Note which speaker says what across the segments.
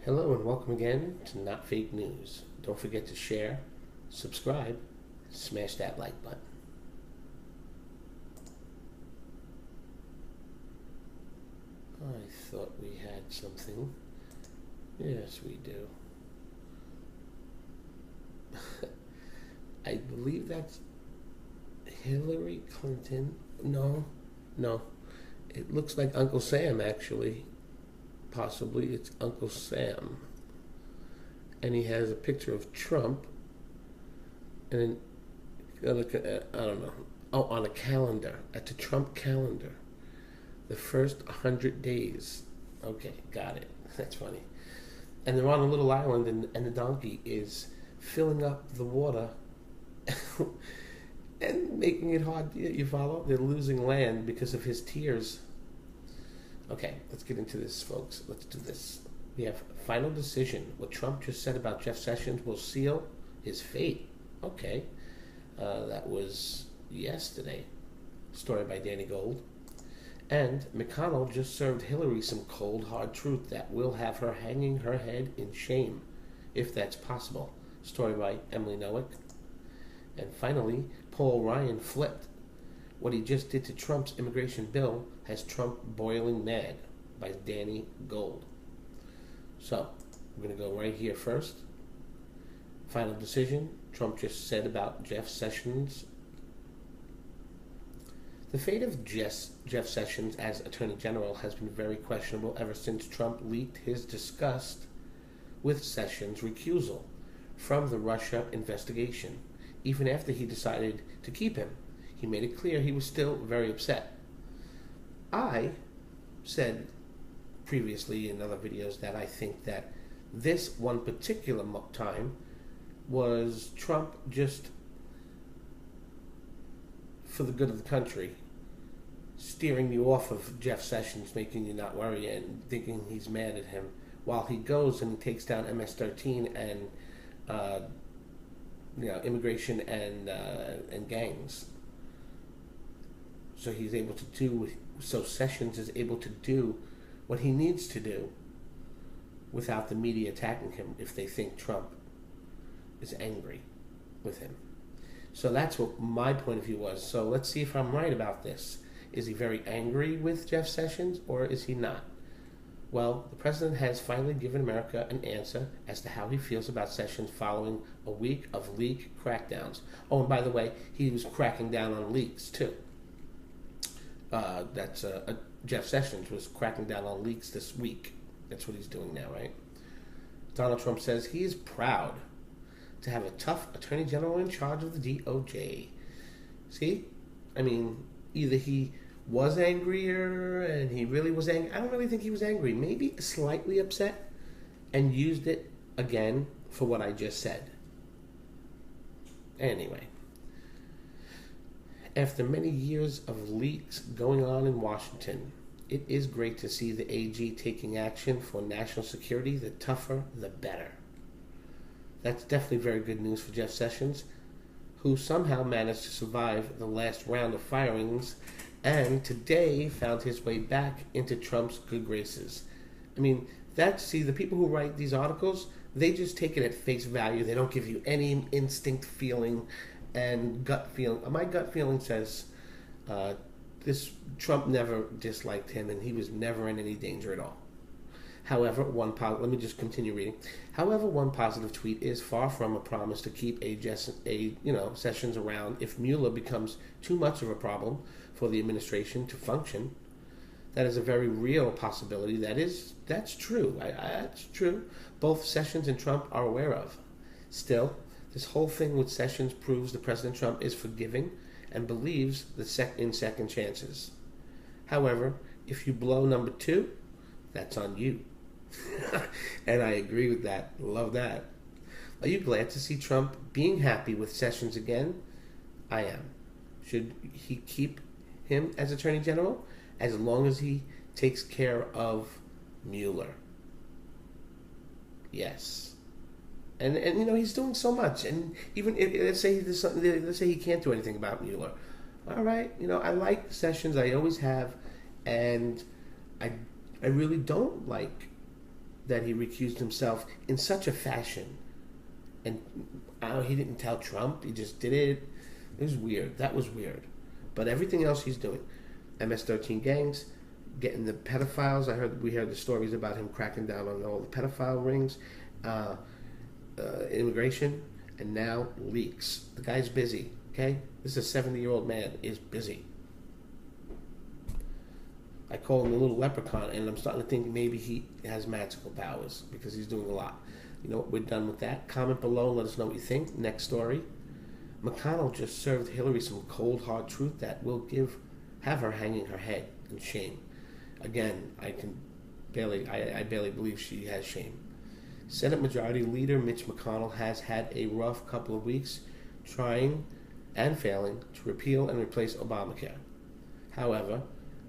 Speaker 1: Hello and welcome again to Not Fake News. Don't forget to share, subscribe, smash that like button. I thought we had something. Yes, we do. I believe that's Hillary Clinton. No. It looks like Uncle Sam, actually. Possibly it's Uncle Sam. And he has a picture of Trump. And I don't know. Oh, on a calendar. At the Trump calendar. The first 100 days. Okay, got it. That's funny. And they're on a little island, and the donkey is filling up the water and making it hard. You follow? They're losing land because of his tears. Okay, let's get into this, folks. Let's do this. We have final decision. What Trump just said about Jeff Sessions will seal his fate. Okay. That was yesterday. Story by Danny Gold. And McConnell just served Hillary some cold, hard truth that will have her hanging her head in shame, if that's possible. Story by Emily Nowick. And finally, Paul Ryan flipped. What he just did to Trump's immigration bill has Trump boiling mad, by Danny Gold. So, we're going to go right here first. Final decision. Trump just said about Jeff Sessions. The fate of Jeff Sessions as Attorney General has been very questionable ever since Trump leaked his disgust with Sessions' recusal from the Russia investigation, even after he decided to keep him. He made it clear he was still very upset. I said previously in other videos that I think that this one particular time was Trump just, for the good of the country, steering you off of Jeff Sessions, making you not worry and thinking he's mad at him, while he goes and takes down MS-13 and immigration and gangs. So Sessions is able to do what he needs to do without the media attacking him if they think Trump is angry with him. So that's what my point of view was. So let's see if I'm right about this. Is he very angry with Jeff Sessions, or is he not? Well, the president has finally given America an answer as to how he feels about Sessions following a week of leak crackdowns. Oh, and by the way, he was cracking down on leaks, too. Jeff Sessions was cracking down on leaks this week. That's what he's doing now, right? Donald Trump says he is proud to have a tough attorney general in charge of the DOJ. See? I mean, either he was angrier and he really was angry. I don't really think he was angry. Maybe slightly upset and used it again for what I just said. Anyway. After many years of leaks going on in Washington, it is great to see the AG taking action for national security. The tougher, the better. That's definitely very good news for Jeff Sessions, who somehow managed to survive the last round of firings and today found his way back into Trump's good graces. I mean, the people who write these articles, they just take it at face value. They don't give you any instinct feeling and gut feeling. My gut feeling says this Trump never disliked him, and he was never in any danger at all. However, let me just continue reading. However, one positive tweet is far from a promise to keep Sessions around if Mueller becomes too much of a problem for the administration to function. That is a very real possibility. That's true. That's true. Both Sessions and Trump are aware of. Still, this whole thing with Sessions proves that President Trump is forgiving and believes in second chances. However, if you blow number 2, that's on you. And I agree with that. Love that. Are you glad to see Trump being happy with Sessions again? I am. Should he keep him as Attorney General as long as he takes care of Mueller? Yes. And he's doing so much, and even let's say he can't do anything about Mueller. All right, I like Sessions, I always have, and I really don't like that he recused himself in such a fashion. And he didn't tell Trump, he just did it. It was weird. That was weird. But everything else he's doing, MS-13 gangs, getting the pedophiles. We heard the stories about him cracking down on all the pedophile rings, immigration, and now leaks. The guy's busy. Okay, this is a 70-year-old man is busy. I call him the little leprechaun, and I'm starting to think maybe he has magical powers because he's doing a lot. You know what? We're done with that. Comment below. Let us know what you think. Next story. McConnell just served Hillary some cold, hard truth that will have her hanging her head in shame. Again, I barely believe she has shame. Senate Majority Leader Mitch McConnell has had a rough couple of weeks trying and failing to repeal and replace Obamacare. However,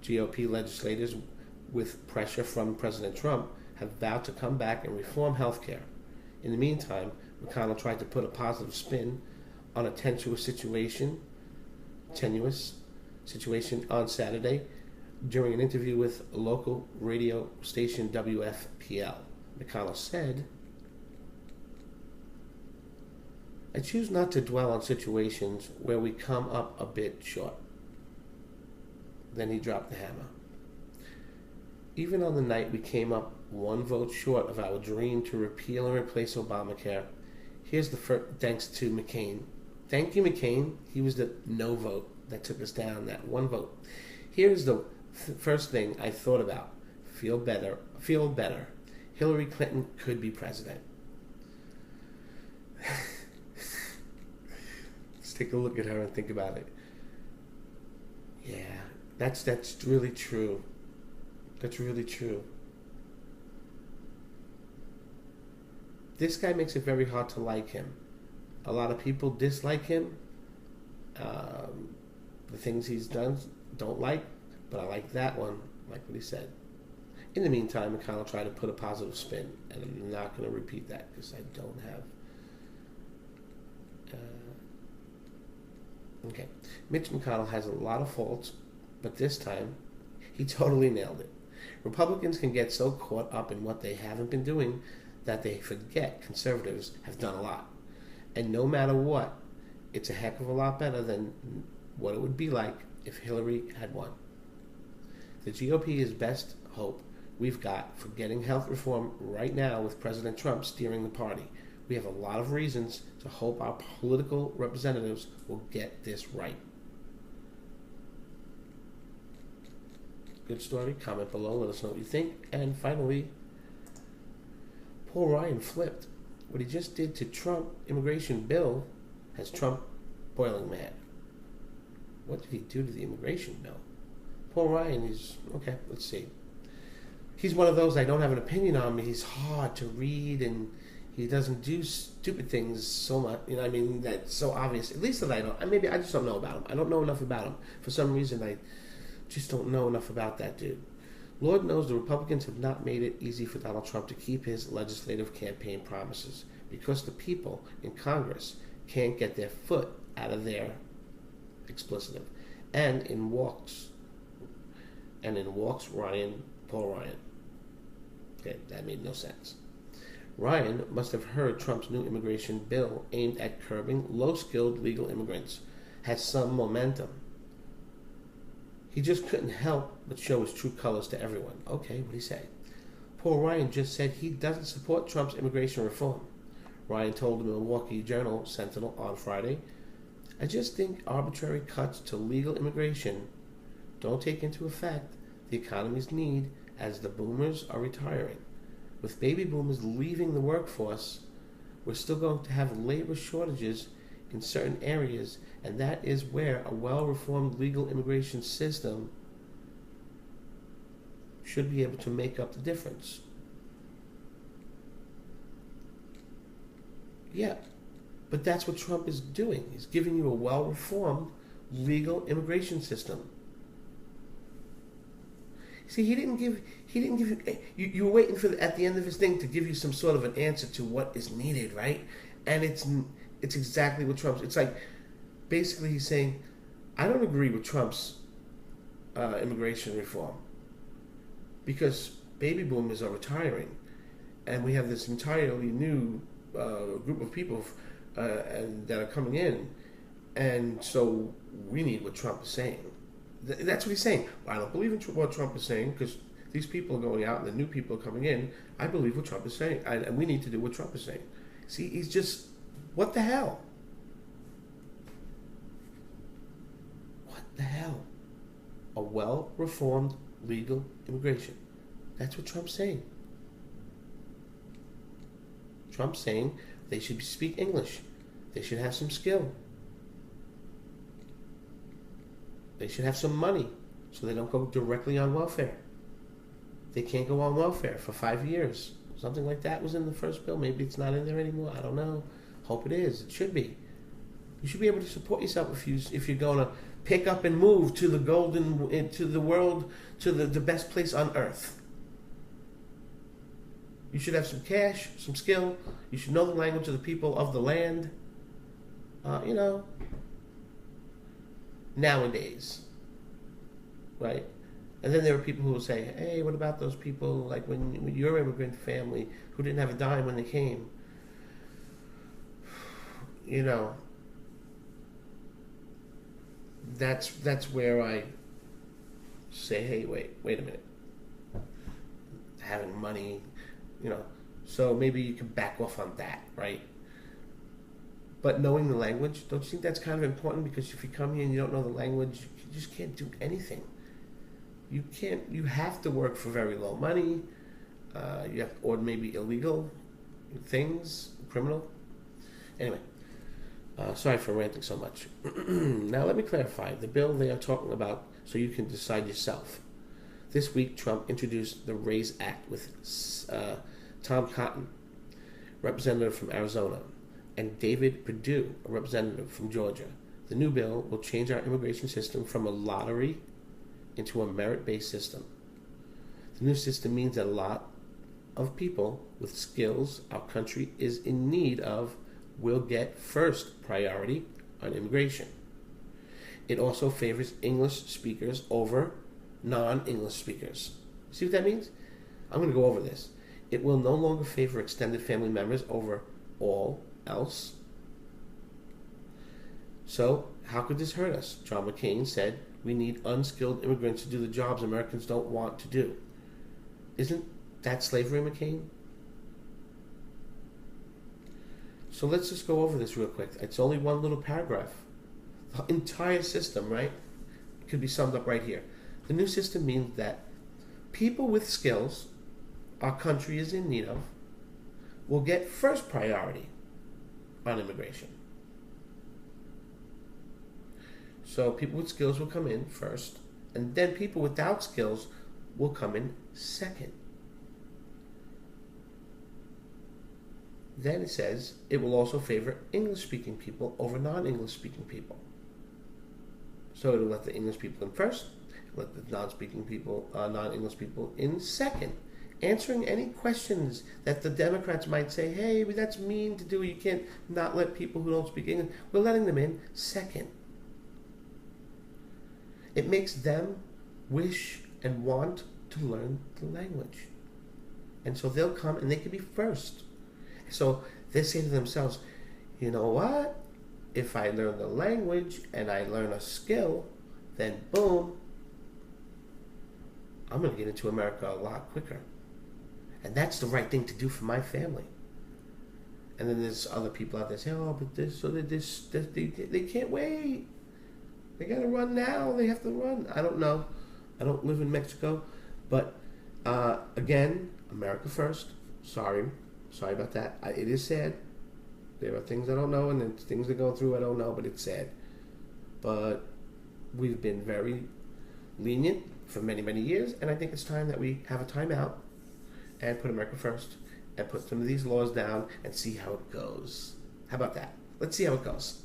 Speaker 1: GOP legislators, with pressure from President Trump, have vowed to come back and reform health care. In the meantime, McConnell tried to put a positive spin on a tenuous situation on Saturday during an interview with a local radio station WFPL. McConnell said, "I choose not to dwell on situations where we come up a bit short." Then he dropped the hammer. "Even on the night we came up one vote short of our dream to repeal and replace Obamacare, here's the first, thanks to McCain. Thank you, McCain. He was the no vote that took us down, that one vote. Here's the first thing I thought about. Feel better. Hillary Clinton could be president." Let's take a look at her and think about it. Yeah, that's really true. That's really true. This guy makes it very hard to like him. A lot of people dislike him. The things he's done, don't like, but I like that one, like what he said. In the meantime, McConnell tried to put a positive spin, and I'm not going to repeat that because I don't have... Okay. Mitch McConnell has a lot of faults, but this time, he totally nailed it. Republicans can get so caught up in what they haven't been doing that they forget conservatives have done a lot. And no matter what, it's a heck of a lot better than what it would be like if Hillary had won. The GOP is best hope we've got for getting health reform right now with President Trump steering the party. We have a lot of reasons to hope our political representatives will get this right. Good story. Comment below. Let us know what you think. And finally, Paul Ryan flipped. What he just did to Trump immigration bill has Trump boiling mad. What did he do to the immigration bill? Paul Ryan is, okay, let's see. He's one of those I don't have an opinion on. He's hard to read and he doesn't do stupid things so much. You know, I mean, that's so obvious. At least that I don't. Maybe I just don't know about him. I don't know enough about him. For some reason, I just don't know enough about that dude. Lord knows the Republicans have not made it easy for Donald Trump to keep his legislative campaign promises because the people in Congress can't get their foot out of their explicitive. And in walks Paul Ryan. Okay, that made no sense. Ryan must have heard Trump's new immigration bill aimed at curbing low-skilled legal immigrants has some momentum. He just couldn't help but show his true colors to everyone. Okay, what'd he say? Paul Ryan just said he doesn't support Trump's immigration reform. Ryan told the Milwaukee Journal-Sentinel on Friday, "I just think arbitrary cuts to legal immigration don't take into effect the economy's need as the boomers are retiring. With baby boomers leaving the workforce, we're still going to have labor shortages in certain areas, and that is where a well-reformed legal immigration system should be able to make up the difference." Yeah, but that's what Trump is doing. He's giving you a well-reformed legal immigration system. See, he didn't give you were waiting for at the end of his thing to give you some sort of an answer to what is needed, right? And it's exactly what Trump's. It's like basically he's saying, I don't agree with Trump's immigration reform because baby boomers are retiring, and we have this entirely new group of people that are coming in, and so we need what Trump is saying. That's what he's saying. I don't believe in what Trump is saying because these people are going out and the new people are coming in. I believe what Trump is saying, and we need to do what Trump is saying. See, he's just, what the hell? What the hell? A well-reformed legal immigration. That's what Trump's saying. Trump's saying they should speak English. They should have some skill. They should have some money so they don't go directly on welfare. They can't go on welfare for 5 years. Something like that was in the first bill. Maybe it's not in there anymore. I don't know. Hope it is. It should be. You should be able to support yourself if you're going to pick up and move to the world, to the best place on earth. You should have some cash, some skill. You should know the language of the people of the land. Nowadays, right? And then there are people who will say, hey, what about those people, like when your immigrant family who didn't have a dime when they came? That's where I say, hey, wait a minute. Having money, so maybe you can back off on that, right? But knowing the language, don't you think that's kind of important? Because if you come here and you don't know the language, you just can't do anything. You have to work for very low money, or maybe illegal things, criminal. Anyway, sorry for ranting so much. Now let me clarify. The bill they are talking about, so you can decide yourself. This week, Trump introduced the RAISE Act with Tom Cotton, representative from Arizona, and David Perdue, a representative from Georgia. The new bill will change our immigration system from a lottery into a merit-based system. The new system means that a lot of people with skills our country is in need of will get first priority on immigration. It also favors English speakers over non-English speakers. See what that means? I'm going to go over this. It will no longer favor extended family members over all else. So, how could this hurt us? John McCain said, we need unskilled immigrants to do the jobs Americans don't want to do. Isn't that slavery, McCain? So let's just go over this real quick. It's only one little paragraph. The entire system, right, could be summed up right here. The new system means that people with skills our country is in need of will get first priority on immigration. So people with skills will come in first, and then people without skills will come in second. Then it says it will also favor English-speaking people over non-English-speaking people. So it'll let the English people in first, let the non-English people in second. Answering any questions that the Democrats might say, hey, that's mean to do. You can't not let people who don't speak English. We're letting them in second. It makes them wish and want to learn the language. And so they'll come and they can be first. So they say to themselves, you know what? If I learn the language and I learn a skill, then boom, I'm going to get into America a lot quicker. And that's the right thing to do for my family. And then there's other people out there saying, oh, but they can't wait. They got to run now. They have to run. I don't know. I don't live in Mexico. But again, America first. Sorry about that. It is sad. There are things I don't know, and then things that go through I don't know, but it's sad. But we've been very lenient for many, many years, and I think it's time that we have a timeout and put America first and put some of these laws down and see how it goes. How about that? Let's see how it goes.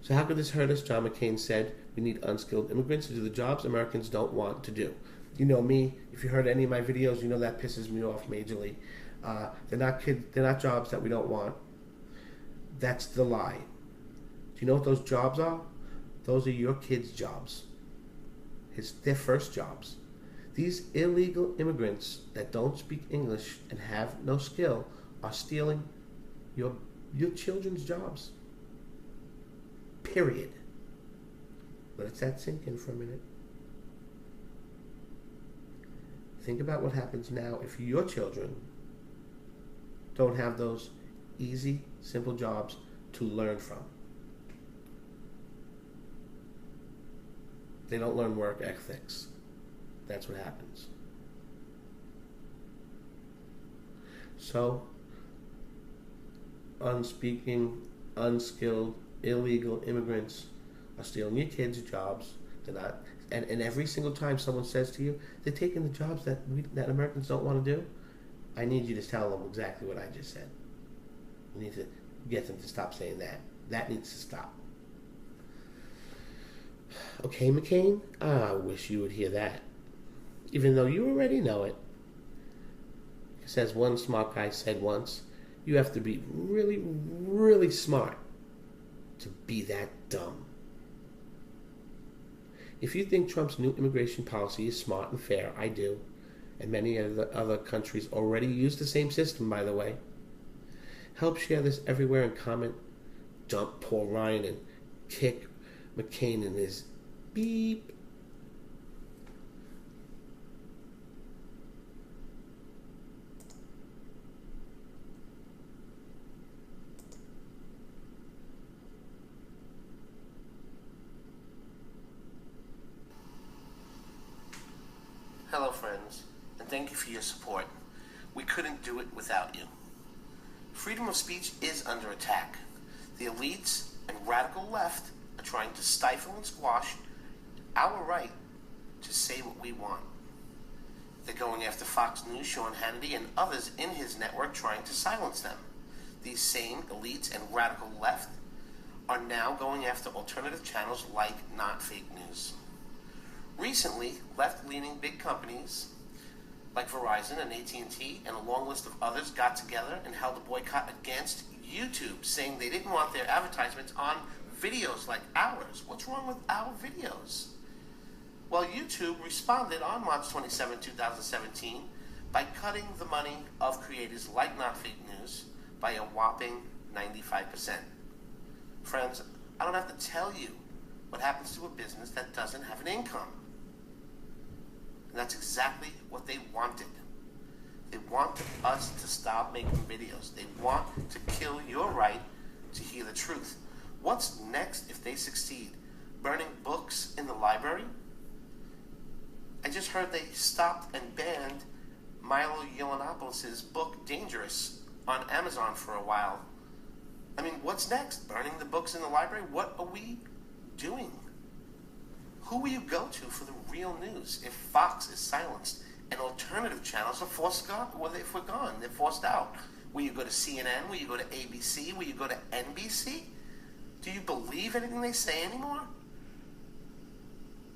Speaker 1: So how could this hurt us? John McCain said, we need unskilled immigrants to do the jobs Americans don't want to do. You know me, if you heard any of my videos, you know that pisses me off majorly. They're not jobs that we don't want. That's the lie. Do you know what those jobs are? Those are your kids' jobs. It's their first jobs. These illegal immigrants that don't speak English and have no skill are stealing your children's jobs. Period. Let that sink in for a minute. Think about what happens now if your children don't have those easy, simple jobs to learn from. They don't learn work ethics. That's what happens. So, unspeaking, unskilled, illegal immigrants are stealing your kids' jobs. They're not, and every single time someone says to you, they're taking the jobs that Americans don't want to do, I need you to tell them exactly what I just said. You need to get them to stop saying that. That needs to stop. Okay, McCain? I wish you would hear that. Even though you already know it. Because as one smart guy said once, you have to be really, really smart to be that dumb. If you think Trump's new immigration policy is smart and fair, I do. And many of the other countries already use the same system, by the way. Help share this everywhere and comment. Dump Paul Ryan and kick McCain in his beep. Hello, friends, and thank you for your support. We couldn't do it without you. Freedom of speech is under attack. The elites and radical left are trying to stifle and squash our right to say what we want. They're going after Fox News, Sean Hannity, and others in his network trying to silence them. These same elites and radical left are now going after alternative channels like Not Fake News. Recently, left-leaning big companies like Verizon and AT&T and a long list of others got together and held a boycott against YouTube, saying they didn't want their advertisements on videos like ours. What's wrong with our videos? Well, YouTube responded on March 27, 2017 by cutting the money of creators like Not Fake News by a whopping 95%. Friends, I don't have to tell you what happens to a business that doesn't have an income. And that's exactly what they wanted. They wanted us to stop making videos. They want to kill your right to hear the truth. What's next if they succeed? Burning books in the library? I just heard they stopped and banned Milo Yiannopoulos' book Dangerous on Amazon for a while. I mean, what's next? Burning the books in the library? What are we doing? Who will you go to for the real news if Fox is silenced and alternative channels are forced gone? Well, if we're gone, they're forced out. Will you go to CNN? Will you go to ABC? Will you go to NBC? Do you believe anything they say anymore?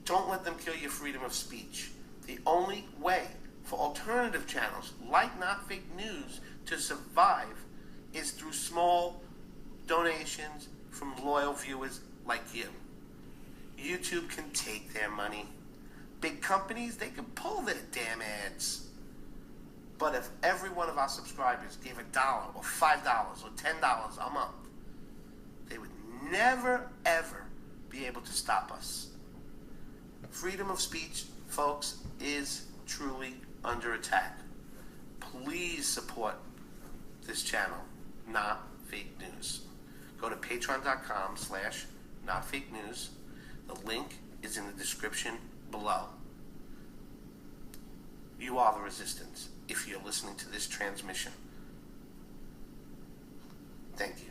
Speaker 1: Don't let them kill your freedom of speech. The only way for alternative channels like Not Fake News to survive is through small donations from loyal viewers like you. YouTube can take their money. Big companies, they can pull their damn ads. But if every one of our subscribers gave $1 or $5 or $10 a month, they would never, ever be able to stop us. Freedom of speech, folks, is truly under attack. Please support this channel, Not Fake News. Go to patreon.com/notfakenews. The link is in the description below. You are the resistance if you're listening to this transmission. Thank you.